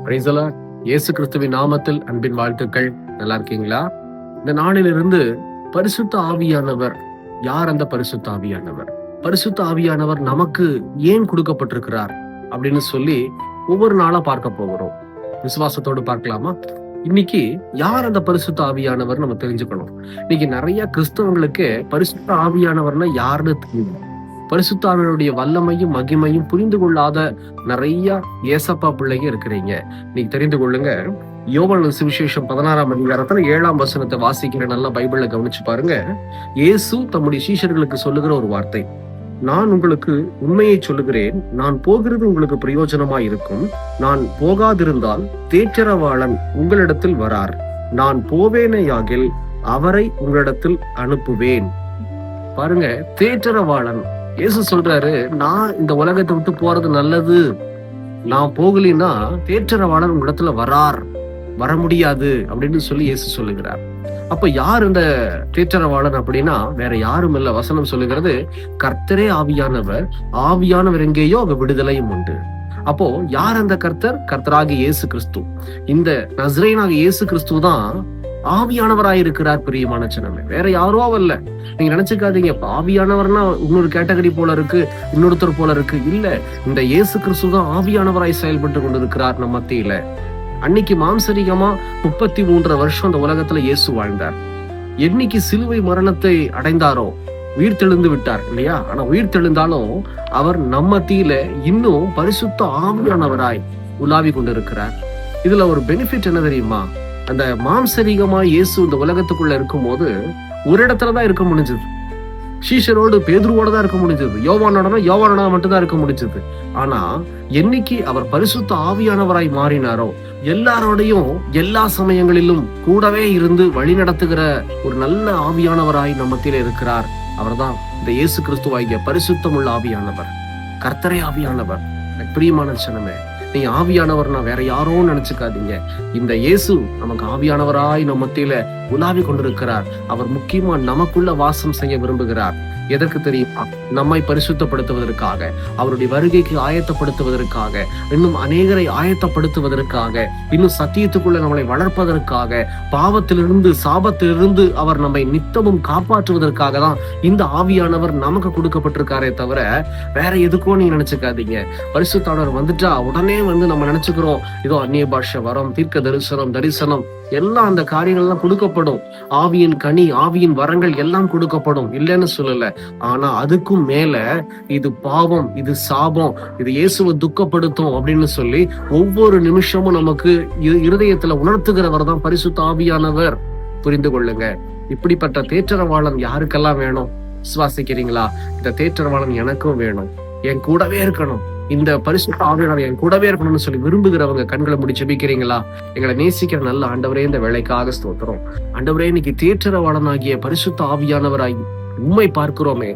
Praise the Lord. இயேசு கிறிஸ்துவின் நாமத்தில் அன்பின் வாழ்த்துக்கள். நல்லா இருக்கீங்களா? இந்த நாளிலிருந்து பரிசுத்த ஆவியானவர் யார்? அந்த பரிசுத்த ஆவியானவர், பரிசுத்த ஆவியானவர் நமக்கு ஏன் கொடுக்கப்பட்டிருக்கிறார் அப்படின்னு சொல்லி ஒவ்வொரு நாளா பார்க்க போகிறோம். விசுவாசத்தோடு பார்க்கலாமா? இன்னைக்கு யார் அந்த பரிசுத்த ஆவியானவர் நம்ம தெரிஞ்சுக்கணும். இன்னைக்கு நிறைய கிறிஸ்தவங்களுக்கு பரிசுத்த ஆவியானவர்னா யாருன்னு தெரியும். பரிசுத்த ஆவியானுடைய வல்லமையும் மகிமையும் புரிந்து கொள்ளாத நிறைய ஏசப்பா பிள்ளைங்க இருக்கிறீங்க. நீங்க தெரிந்து கொள்ளுங்க. யோவான் சுவிசேஷம் 16ஆம் அதிகாரத்துல 7ஆம் வசனத்தை வாசிக்கிற நல்லா பைபிள்ல கவனிச்சு பாருங்க. இயேசு தம்முடைய சீஷர்களுக்கு சொல்லுகிற ஒரு வார்த்தை, நான் உங்களுக்கு உண்மையை சொல்லுகிறேன், நான் போகிறது உங்களுக்கு பிரயோஜனமா இருக்கும். நான் போகாதிருந்தால் தேற்றரவாளன் உங்களிடத்தில் வரார். நான் போவேனேயாகில் அவரை உங்களிடத்தில் அனுப்புவேன். பாருங்க, தேற்றரவாளன். இயேசு சொல்றாரு, நான் இந்த உலகத்தை விட்டு போறது நல்லது. நான் போகலின்னா தேற்றரவாளன் உங்களிடத்துல வர முடியாது அப்படின்னு சொல்லி இயேசு சொல்லுகிறார். அப்ப யார் இந்த தேற்றரவாளன் அப்படின்னா வேற யாரும் இல்ல. வசனம் சொல்லுகிறது, கர்த்தரே ஆவியானவர், ஆவியானவர் எங்கேயோ அங்க விடுதலையும் உண்டு. அப்போ யார் அந்த கர்த்தர்? கர்த்தராகிய இயேசு கிறிஸ்து. இந்த நசரேயனாகிய இயேசு கிறிஸ்து தான் ஆவியானவராயிருக்கிறார். பிரியமான ஜனமே, வேற யாரோ அல்ல. நீங்க நினைச்சுக்காதீங்க ஆவியானவர்னா இன்னொரு கேட்டகரி போல இருக்கு, இன்னொருத்தர் போல இருக்கு. இல்ல, இந்த இயேசு கிறிஸ்து தான் ஆவியானவராய் செயல்பட்டு கொண்டிருக்கிறார் நம்ம மத்தியில. அன்னைக்கு மாம்சரிகமா 33 வருஷம் அந்த உலகத்துல இயேசு வாழ்ந்தார். என்னைக்கு சிலுவை மரணத்தை அடைந்தாரோ உயிர் விட்டார் இல்லையா? ஆனா உயிர் தெழுந்தாலும் அவர் நம்ம மத்தியில இன்னும் பரிசுத்த ஆவியானவராய் உலாவி கொண்டிருக்கிறார். இதுல ஒரு பெனிஃபிட் என்ன தெரியுமா? அந்த மாம்சரிகமா இயேசு இந்த உலகத்துக்குள்ள இருக்கும் போது ஒரு இடத்துலதான் இருக்க முடிஞ்சது. சீஷரோடு பேதுருவோட தான் இருக்க முடிஞ்சது. யோவானோட மட்டும்தான் இருக்க முடிஞ்சது. ஆனா என்னைக்கு அவர் பரிசுத்த ஆவியானவராய் மாறினாரோ எல்லாரோடையும் எல்லா சமயங்களிலும் கூடவே இருந்து வழி நடத்துகிற ஒரு நல்ல ஆவியானவராய் நம்ம மத்தியில இருக்கிறார். அவர்தான் இந்த இயேசு கிறிஸ்துவாகிய பரிசுத்தமுள்ள ஆவியானவர், கர்த்தரே ஆவியானவர். பிரியமான ஜனமே, நீங்க ஆவியானவர்னா வேற யாரோ நினைச்சுக்காதீங்க. இந்த இயேசு நமக்கு ஆவியானவராய் நம்ம மத்தியில உலாவி கொண்டிருக்கிறார். அவர் முக்கியமா நமக்குள்ள வாசம் செய்ய விரும்புகிறார். எதற்கு தெரியுமா? நம்மை பரிசுத்தப்படுத்துவதற்காக, அவருடைய வருகைக்கு ஆயத்தப்படுத்துவதற்காக, இன்னும் அநேகரை ஆயத்தப்படுத்துவதற்காக, இன்னும் சத்தியத்துக்குள்ள நம்மளை வளர்ப்பதற்காக, பாவத்திலிருந்து சாபத்திலிருந்து அவர் நம்மை நித்தமும் காப்பாற்றுவதற்காக தான் இந்த ஆவியானவர் நமக்கு கொடுக்கப்பட்டிருக்காரே தவிர வேற எதுக்கோ நீங்க நினைச்சுக்காதீங்க. பரிசுத்தானவர் வந்துட்டா உடனே நம்ம நினைச்சுக்கிறோம், இதோ அந்நிய பாஷை வரம், தீர்க்க தரிசனம் எல்லாம் அந்த காரியங்கள்லாம் கொடுக்கப்படும். ஆவியின் கனி, ஆவியின் வரங்கள் எல்லாம் கொடுக்கப்படும், இல்லைன்னு சொல்லல. ஆனா அதுக்கும் மேல இது பாவம், இது சாபம், இது இயேசுவை துக்கப்படுத்தும் அப்படின்னு சொல்லி ஒவ்வொரு நிமிஷமும் நமக்கு இருதயத்துல உணர்த்துகிறவர் தான் பரிசுத்த ஆவியானவர். புரிந்து கொள்ளுங்க. இப்படிப்பட்ட தேற்றரவாளன் யாருக்கெல்லாம் வேணும்? விசுவாசிக்கிறீங்களா? இந்த தேற்றரவாளன் எனக்கும் வேணும், என் கூடவே இருக்கணும். இந்த பரிசுத்த ஆவியானவர் என் கூடவே இருக்கணும்னு சொல்லி விரும்புகிறவங்க கண்களை மூடி ஜெபிக்கிறீங்களா? எங்களை நேசிக்கிற நல்ல ஆண்டவரே, இந்த வேலைக்காக ஸ்தோத்திரம். ஆண்டவரே, இன்னைக்கு தேற்றரவாளனாகிய பரிசுத்த ஆவியானவராய் உம்மை பார்க்கிறோமே.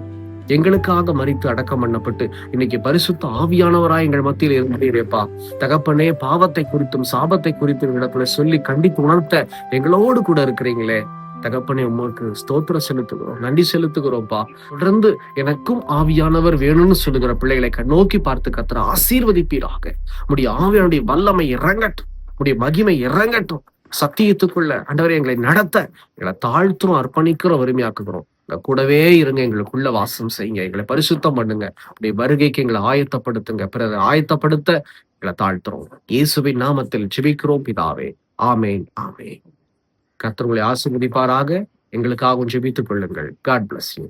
எங்களுக்காக மரித்து அடக்கம் பண்ணப்பட்டு இன்னைக்கு பரிசுத்த ஆவியானவராய் எங்கள் மத்தியில் இருந்தீரேப்பா. தகப்பனே, பாவத்தை குறித்தும் சாபத்தை குறித்தும் இடத்துல சொல்லி கண்டித்து உணர்த்த எங்களோடு கூட இருக்கிறீங்களே தகப்பனே, உமக்கு ஸ்தோத்திரம் செலுத்துகிறோம், நன்றி செலுத்துகிறோம்ப்பா. தொடர்ந்து எனக்கும் ஆவியானவர் வேணும்னு சொல்லுகிற பிள்ளைகளை நோக்கி பார்த்து கர்த்தர் ஆசீர்வதிப்பீராக. உடைய ஆவியானுடைய வல்லமை இறங்கட்டும், உடைய மகிமை இறங்கட்டும். சத்தியத்துக்குள்ள ஆண்டவரே எங்களை நடத்த எங்களை தாழ்த்தும், அர்ப்பணிக்கிறோம், வறுமையாக்குகிறோம். கூடவே இருங்க, எங்களுக்குள்ள வாசம் செய்யுங்க, எங்களை பரிசுத்தம் பண்ணுங்க. உடைய வருகைக்கு எங்களை ஆயத்தப்படுத்துங்க, பிறகு ஆயத்தப்படுத்த எங்களை தாழ்த்துறோம். இயேசுவின் நாமத்தில் ஜெபிக்கிறோம் பிதாவே, ஆமேன், ஆமேன். கர்த்தர் உங்களை ஆசீர்வதிப்பாராக. எங்களுக்காகவும் ஜெபித்துக் கொள்ளுங்கள். God bless you.